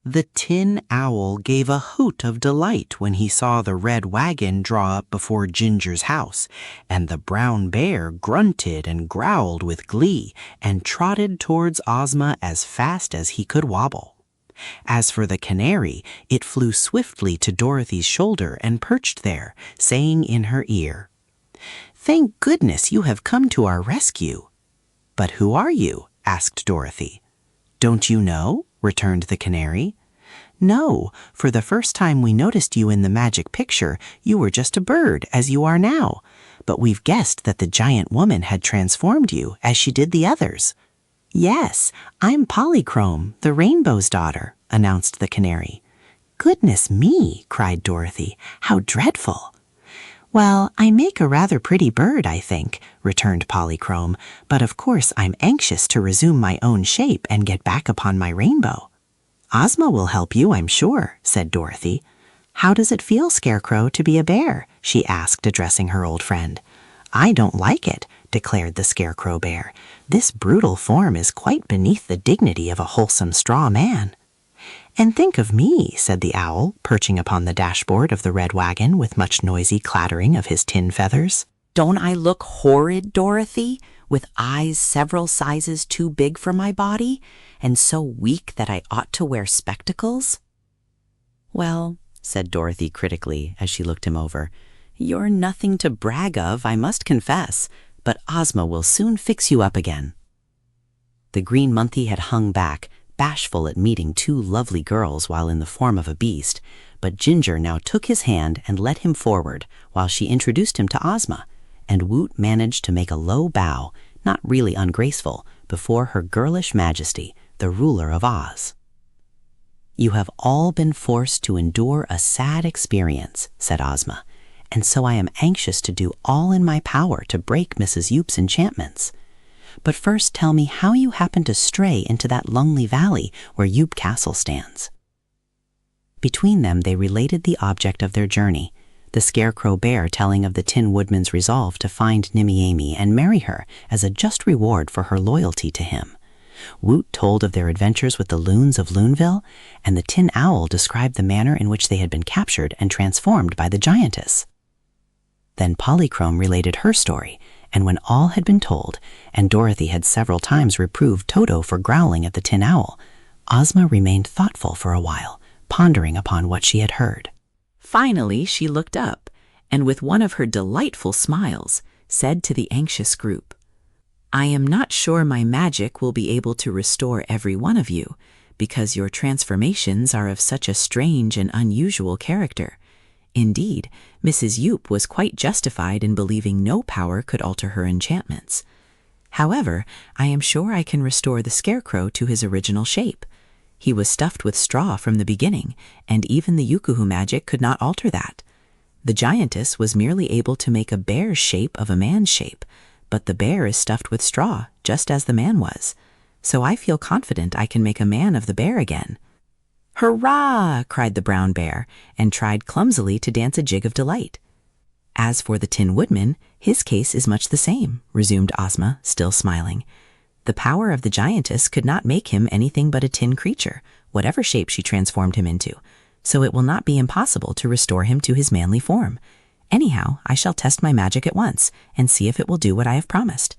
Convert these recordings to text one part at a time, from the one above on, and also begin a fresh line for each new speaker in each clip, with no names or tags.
The Tin Owl gave a hoot of delight when he saw the red wagon draw up before Ginger's house, and the Brown Bear grunted and growled with glee and trotted towards Ozma as fast as he could wobble. As for the canary, it flew swiftly to Dorothy's shoulder and perched there, saying in her ear, "Thank goodness you have come to our rescue." "But who are you?" asked Dorothy. "Don't you know?" returned the canary. "No, for the first time we noticed you in the magic picture, you were just a bird, as you are now. But we've guessed that the giant woman had transformed you, as she did the others." "Yes, I'm Polychrome, the rainbow's daughter," announced the canary. "Goodness me," cried Dorothy, "how dreadful!" "Well, I make a rather pretty bird, I think," returned Polychrome, "but of course I'm anxious to resume my own shape and get back upon my rainbow." "Ozma will help you, I'm sure," said Dorothy. "How does it feel, Scarecrow, to be a bear?" she asked, addressing her old friend. "I don't like it," declared the Scarecrow Bear. "This brutal form is quite beneath the dignity of a wholesome straw man." "And think of me," said the owl, perching upon the dashboard of the red wagon with much noisy clattering of his tin feathers. "Don't I look horrid, Dorothy, with eyes several sizes too big for my body, and so weak that I ought to wear spectacles?" "Well," said Dorothy critically as she looked him over, "you're nothing to brag of, I must confess, but Ozma will soon fix you up again." The green monkey had hung back, bashful at meeting two lovely girls while in the form of a beast, but Ginger now took his hand and led him forward while she introduced him to Ozma, and Woot managed to make a low bow, not really ungraceful, before her girlish majesty, the ruler of Oz. "You have all been forced to endure a sad experience," said Ozma, "and so I am anxious to do all in my power to break Mrs. Yoop's enchantments. But first tell me how you happened to stray into that lonely valley where Yoop Castle stands." Between them they related the object of their journey, the Scarecrow Bear telling of the Tin Woodman's resolve to find Nimmy-Amy and marry her as a just reward for her loyalty to him. Woot told of their adventures with the loons of Loonville, and the Tin Owl described the manner in which they had been captured and transformed by the giantess. Then Polychrome related her story, and when all had been told, and Dorothy had several times reproved Toto for growling at the Tin Owl, Ozma remained thoughtful for a while, pondering upon what she had heard. Finally she looked up, and with one of her delightful smiles, said to the anxious group, "I am not sure my magic will be able to restore every one of you, because your transformations are of such a strange and unusual character. Indeed, Mrs. Yoop was quite justified in believing no power could alter her enchantments. However, I am sure I can restore the Scarecrow to his original shape. He was stuffed with straw from the beginning, and even the Yukuhu magic could not alter that. The giantess was merely able to make a bear's shape of a man's shape, but the bear is stuffed with straw, just as the man was. So I feel confident I can make a man of the bear again." "Hurrah!" cried the Brown Bear, and tried clumsily to dance a jig of delight. "As for the Tin Woodman, his case is much the same," resumed Ozma, still smiling. "The power of the giantess could not make him anything but a tin creature, whatever shape she transformed him into, so it will not be impossible to restore him to his manly form. Anyhow, I shall test my magic at once, and see if it will do what I have promised."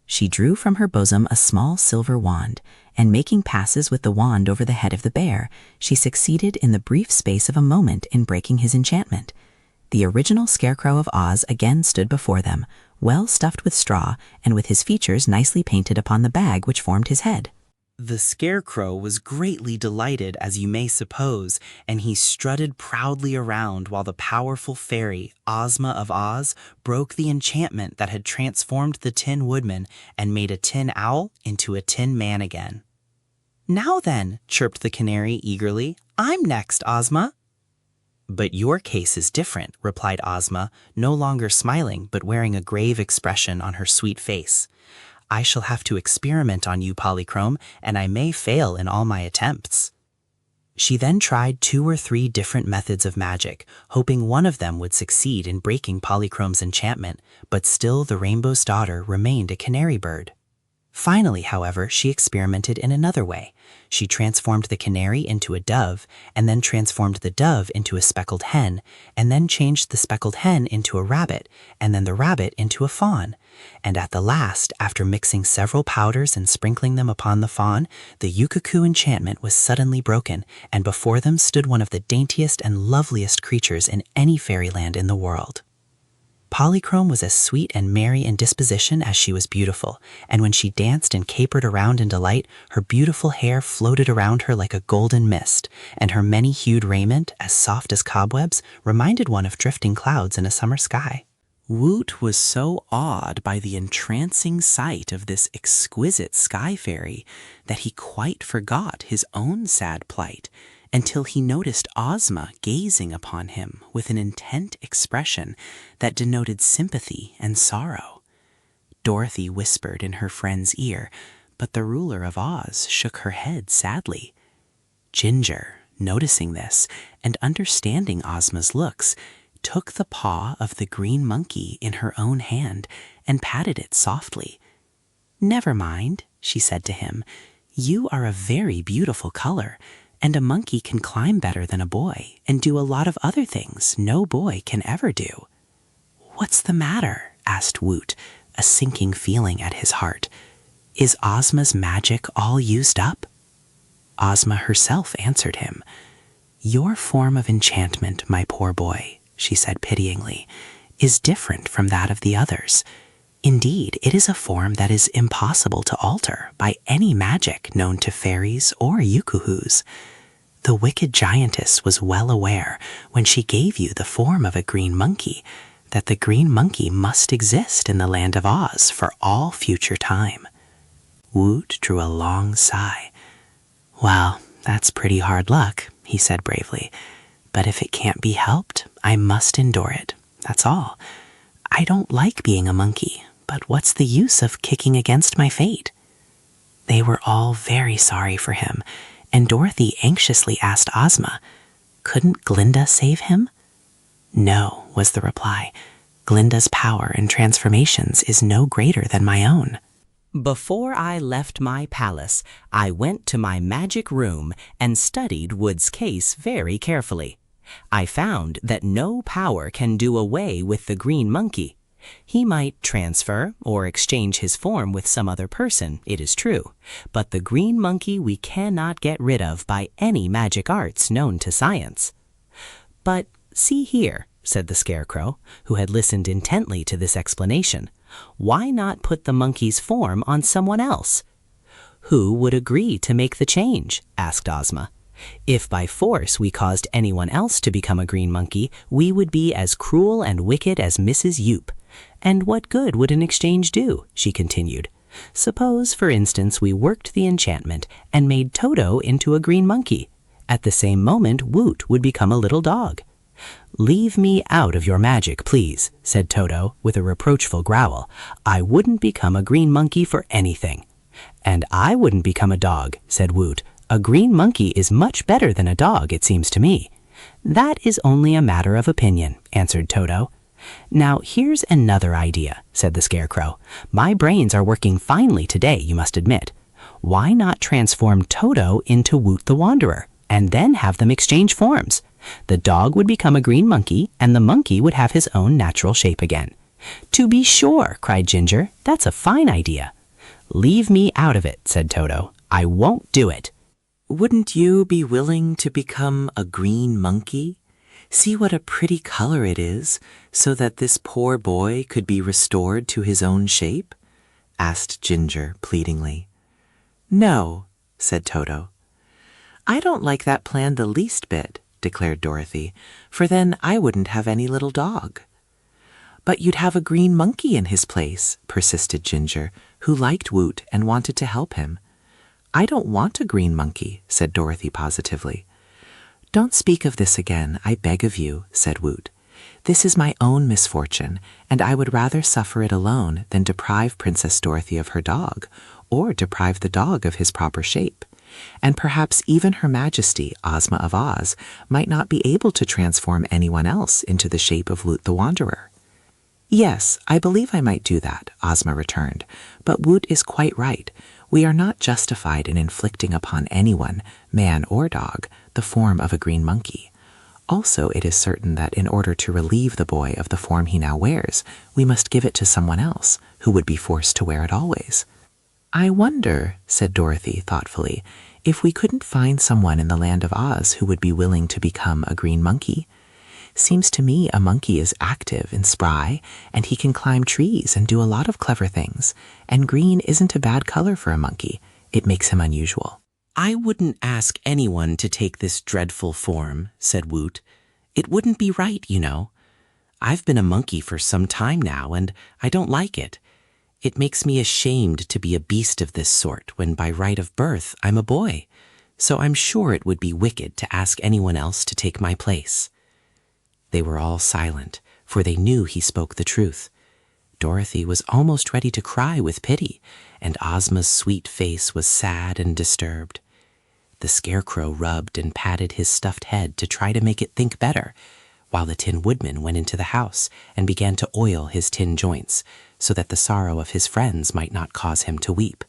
She drew from her bosom a small silver wand, and making passes with the wand over the head of the bear, she succeeded in the brief space of a moment in breaking his enchantment. The original Scarecrow of Oz again stood before them, well stuffed with straw, and with his features nicely painted upon the bag which formed his head. The Scarecrow was greatly delighted, as you may suppose, and he strutted proudly around while the powerful fairy, Ozma of Oz, broke the enchantment that had transformed the Tin Woodman and made a tin owl into a tin man again. "Now then," chirped the canary eagerly, "I'm next, Ozma." "But your case is different," replied Ozma, no longer smiling but wearing a grave expression on her sweet face. "I shall have to experiment on you, Polychrome, and I may fail in all my attempts." She then tried 2 or 3 different methods of magic, hoping one of them would succeed in breaking Polychrome's enchantment, but still the Rainbow's daughter remained a canary bird. Finally, however, she experimented in another way. She transformed the canary into a dove, and then transformed the dove into a speckled hen, and then changed the speckled hen into a rabbit, and then the rabbit into a fawn. And at the last, after mixing several powders and sprinkling them upon the fawn, the Yukaku enchantment was suddenly broken, and before them stood one of the daintiest and loveliest creatures in any fairyland in the world. Polychrome was as sweet and merry in disposition as she was beautiful, and when she danced and capered around in delight, her beautiful hair floated around her like a golden mist, and her many-hued raiment, as soft as cobwebs, reminded one of drifting clouds in a summer sky. Woot was so awed by the entrancing sight of this exquisite sky fairy that he quite forgot his own sad plight, until he noticed Ozma gazing upon him with an intent expression that denoted sympathy and sorrow. Dorothy whispered in her friend's ear, but the ruler of Oz shook her head sadly. Ginger, noticing this and understanding Ozma's looks, took the paw of the green monkey in her own hand and patted it softly. "Never mind," she said to him. "You are a very beautiful color, and a monkey can climb better than a boy and do a lot of other things no boy can ever do." "What's the matter?" asked Woot, a sinking feeling at his heart. "Is Ozma's magic all used up?" Ozma herself answered him. "Your form of enchantment, my poor boy," she said pityingly, "is different from that of the others. Indeed, it is a form that is impossible to alter by any magic known to fairies or yukuhus. The wicked giantess was well aware, when she gave you the form of a green monkey, that the green monkey must exist in the land of Oz for all future time." Woot drew a long sigh. "Well, that's pretty hard luck," he said bravely. "But if it can't be helped, I must endure it. That's all. I don't like being a monkey, but what's the use of kicking against my fate?" They were all very sorry for him, and Dorothy anxiously asked Ozma, "Couldn't Glinda save him?" "No," was the reply. "Glinda's power in transformations is no greater than my own." "Before I left my palace, I went to my magic room and studied Wood's case very carefully. I found that no power can do away with the green monkey. He might transfer or exchange his form with some other person, it is true, but the green monkey we cannot get rid of by any magic arts known to science." "But see here," said the Scarecrow, who had listened intently to this explanation, "why not put the monkey's form on someone else?" "Who would agree to make the change?" asked Ozma. "If by force we caused anyone else to become a green monkey, we would be as cruel and wicked as Mrs. Yoop. And what good would an exchange do?" she continued. "Suppose, for instance, we worked the enchantment and made Toto into a green monkey. At the same moment, Woot would become a little dog." "Leave me out of your magic, please," said Toto with a reproachful growl. "I wouldn't become a green monkey for anything." "And I wouldn't become a dog," said Woot. "A green monkey is much better than a dog, it seems to me." "That is only a matter of opinion," answered Toto. "Now, here's another idea," said the Scarecrow. "My brains are working finely today, you must admit. Why not transform Toto into Woot the Wanderer, and then have them exchange forms? The dog would become a green monkey, and the monkey would have his own natural shape again." "To be sure," cried Ginger. "That's a fine idea." "Leave me out of it," said Toto. "I won't do it." "Wouldn't you be willing to become a green monkey? See what a pretty color it is, so that this poor boy could be restored to his own shape?" asked Ginger pleadingly. "No," said Toto. "I don't like that plan the least bit," declared Dorothy, "for then I wouldn't have any little dog." "But you'd have a green monkey in his place," persisted Ginger, who liked Woot and wanted to help him. "I don't want a green monkey," said Dorothy positively. "Don't speak of this again, I beg of you," said Woot. "This is my own misfortune, and I would rather suffer it alone than deprive Princess Dorothy of her dog, or deprive the dog of his proper shape. And perhaps even Her Majesty, Ozma of Oz, might not be able to transform anyone else into the shape of Woot the Wanderer."
Yes, I believe I might do that, Ozma returned. But Woot is quite right. We are not justified in inflicting upon anyone, man or dog, the form of a green monkey. Also, it is certain that in order to relieve the boy of the form he now wears, we must give it to someone else, who would be forced to wear it always. I wonder, said Dorothy thoughtfully, if we couldn't find someone in the land of Oz who would be willing to become a green monkey. Seems to me a monkey is active and spry, and he can climb trees and do a lot of clever things, and green isn't a bad color for a monkey. It makes him unusual.
I wouldn't ask anyone to take this dreadful form, said Woot. It wouldn't be right, you know. I've been a monkey for some time now, and I don't like it. It makes me ashamed to be a beast of this sort when by right of birth I'm a boy, so I'm sure it would be wicked to ask anyone else to take my place. They were all silent, for they knew he spoke the truth. Dorothy was almost ready to cry with pity, and Ozma's sweet face was sad and disturbed. The Scarecrow rubbed and patted his stuffed head to try to make it think better, while the Tin Woodman went into the house and began to oil his tin joints, so that the sorrow of his friends might not cause him to weep.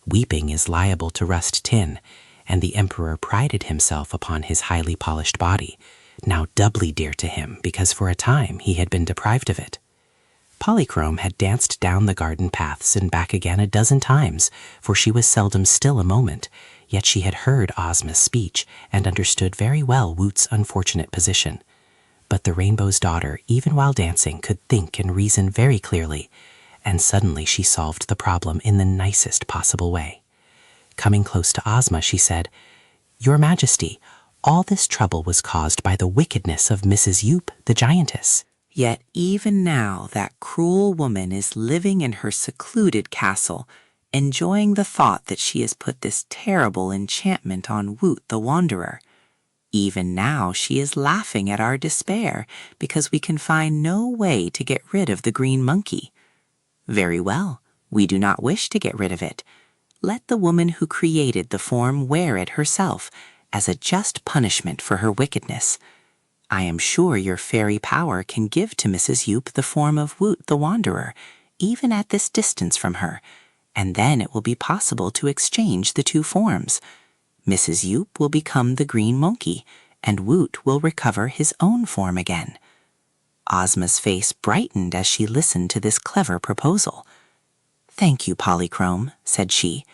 Weeping is liable to rust tin, and the Emperor prided himself upon his highly polished body, now doubly dear to him because for a time he had been deprived of it. Polychrome had danced down the garden paths and back again a dozen times, for she was seldom still a moment, yet she had heard Ozma's speech and understood very well Woot's unfortunate position. But the Rainbow's Daughter, even while dancing, could think and reason very clearly, and suddenly she solved the problem in the nicest possible way. Coming close to Ozma, she said, "Your Majesty, all this trouble was caused by the wickedness of Mrs. Yoop, the giantess. Yet even now that cruel woman is living in her secluded castle, enjoying the thought that she has put this terrible enchantment on Woot the Wanderer. Even now she is laughing at our despair because we can find no way to get rid of the green monkey. Very well, we do not wish to get rid of it. Let the woman who created the form wear it herself, as a just punishment for her wickedness. I am sure your fairy power can give to Mrs. Yoop the form of Woot the Wanderer, even at this distance from her, and then it will be possible to exchange the two forms. Mrs. Yoop will become the green monkey, and Woot will recover his own form again." Ozma's face brightened as she listened to this clever proposal. "Thank you, Polychrome," said she.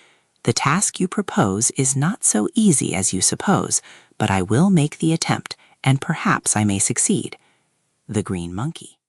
"The task you propose is not so easy as you suppose, but I will make the attempt, and perhaps I may succeed." The Green Monkey.